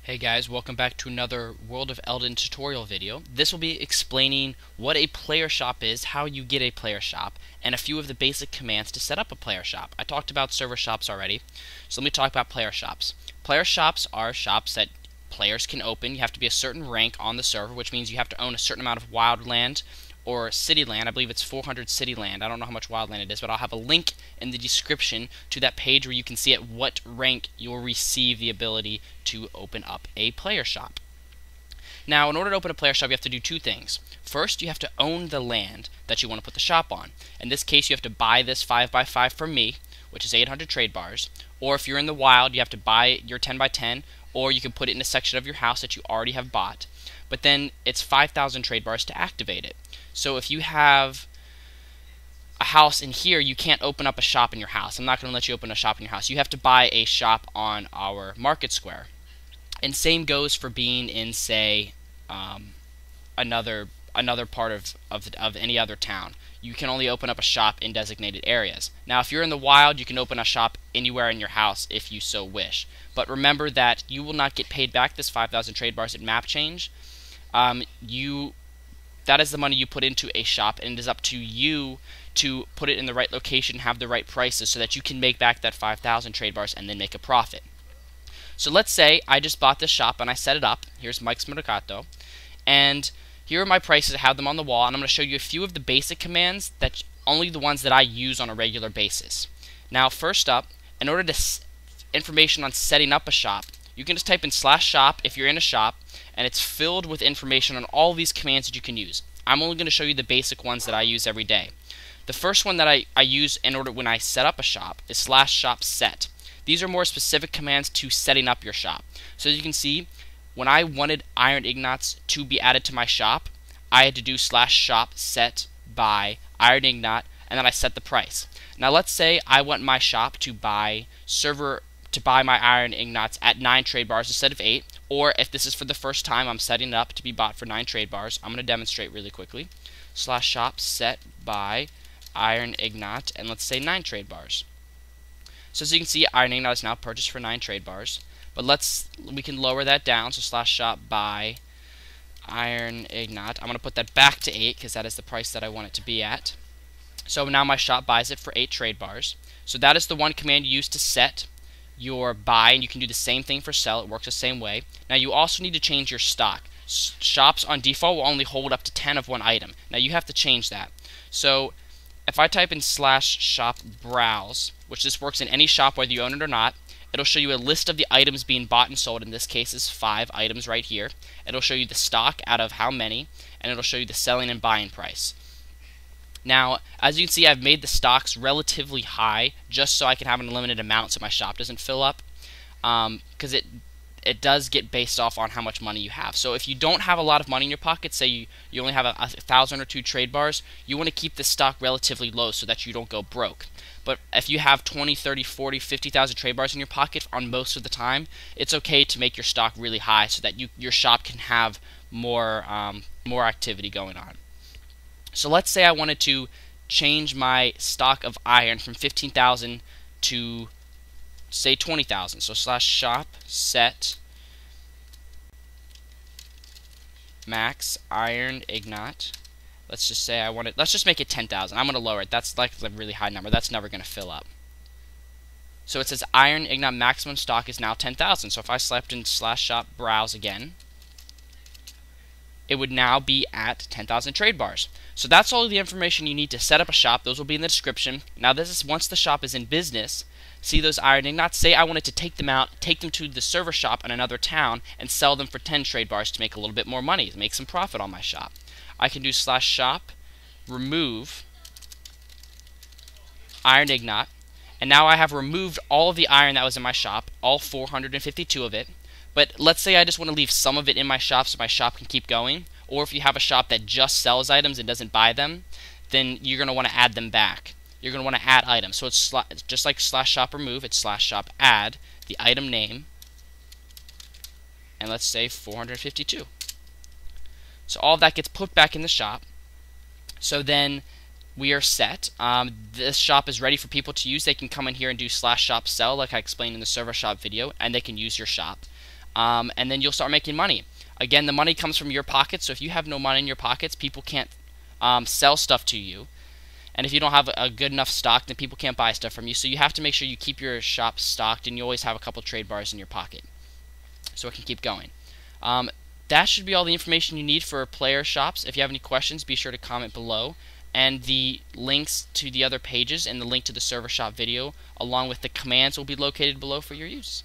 Hey guys, welcome back to another World of Eldin tutorial video. This will be explaining what a player shop is, how you get a player shop, and a few of the basic commands to set up a player shop. I talked about server shops already, so let me talk about player shops. Player shops are shops that players can open. You have to be a certain rank on the server, which means you have to own a certain amount of wildland or city land. I believe it's 400 city land. I don't know how much wildland it is, but I'll have a link in the description to that page where you can see at what rank you'll receive the ability to open up a player shop. Now, in order to open a player shop, you have to do two things. First, you have to own the land that you want to put the shop on. In this case, you have to buy this 5x5 from me, which is 800 trade bars. Or if you're in the wild, you have to buy your 10x10, or you can put it in a section of your house that you already have bought. But then it's 5,000 trade bars to activate it. So if you have a house in here, you can't open up a shop in your house. I'm not going to let you open a shop in your house. You have to buy a shop on our market square. And same goes for being in, say, another part of any other town. You can only open up a shop in designated areas. Now, if you're in the wild, you can open a shop anywhere in your house if you so wish. But remember that you will not get paid back this 5,000 trade bars at map change. That is the money you put into a shop, and it is up to you to put it in the right location, have the right prices, so that you can make back that 5,000 trade bars and then make a profit. So let's say I just bought this shop and I set it up. Here's Mike's Mercato, and here are my prices. I have them on the wall, and I'm going to show you a few of the basic commands, that only the ones that I use on a regular basis. Now, first up, in order to information on setting up a shop, you can just type in /shop if you're in a shop, and it's filled with information on all these commands that you can use. I'm only going to show you the basic ones that I use every day. The first one that I use in order when I set up a shop is /shop set. These are more specific commands to setting up your shop. So as you can see, when I wanted iron ingots to be added to my shop, I had to do /shop set by iron ingot, and then I set the price. Now let's say I want my shop to buy my iron ingots at 9 trade bars instead of 8, or if this is for the first time I'm setting it up to be bought for 9 trade bars, I'm going to demonstrate really quickly. /shop set by iron ingot, and let's say 9 trade bars. So as you can see, iron ingot is now purchased for 9 trade bars, but we can lower that down, so /shop by iron ingot. I'm going to put that back to 8 because that is the price that I want it to be at. So now my shop buys it for 8 trade bars. So that is the one command you use to set your buy, and you can do the same thing for sell. It works the same way. Now you also need to change your stock. Shops on default will only hold up to 10 of one item. Now you have to change that. So if I type in /shop browse, which this works in any shop whether you own it or not, it'll show you a list of the items being bought and sold. In this case is 5 items right here. It'll show you the stock out of how many, and it'll show you the selling and buying price. Now, as you can see, I've made the stocks relatively high just so I can have an unlimited amount so my shop doesn't fill up, because it does get based off on how much money you have. So if you don't have a lot of money in your pocket, say you only have 1,000 or 2 trade bars, you want to keep the stock relatively low so that you don't go broke. But if you have 20, 30, 40, 50,000 trade bars in your pocket on most of the time, it's okay to make your stock really high so that your shop can have more activity going on. So let's say I wanted to change my stock of iron from 15,000 to, say, 20,000. So /shop set max iron ingot. Let's just say let's just make it 10,000. I'm going to lower it. That's like a really high number. That's never going to fill up. So it says iron ingot maximum stock is now 10,000. So if I slapped in /shop browse again, it would now be at 10,000 trade bars. So that's all the information you need to set up a shop. Those will be in the description. Now this is once the shop is in business. See those iron ingots? Say I wanted to take them out, take them to the server shop in another town, and sell them for 10 trade bars to make a little bit more money, to make some profit on my shop. I can do /shop remove iron ingot, and now I have removed all of the iron that was in my shop, all 452 of it. But let's say I just want to leave some of it in my shop so my shop can keep going. Or if you have a shop that just sells items and doesn't buy them, then you're going to want to add them back. You're going to want to add items. So it's just like /shop remove, it's /shop add the item name, and let's say 452. So all of that gets put back in the shop. So then we are set. This shop is ready for people to use. They can come in here and do /shop sell like I explained in the server shop video, and they can use your shop. and then you'll start making money. Again, the money comes from your pockets, so if you have no money in your pockets, people can't sell stuff to you. And if you don't have a good enough stock, then people can't buy stuff from you. So you have to make sure you keep your shop stocked, and you always have a couple trade bars in your pocket so it can keep going. That should be all the information you need for player shops. If you have any questions, be sure to comment below. And the links to the other pages and the link to the server shop video, along with the commands, will be located below for your use.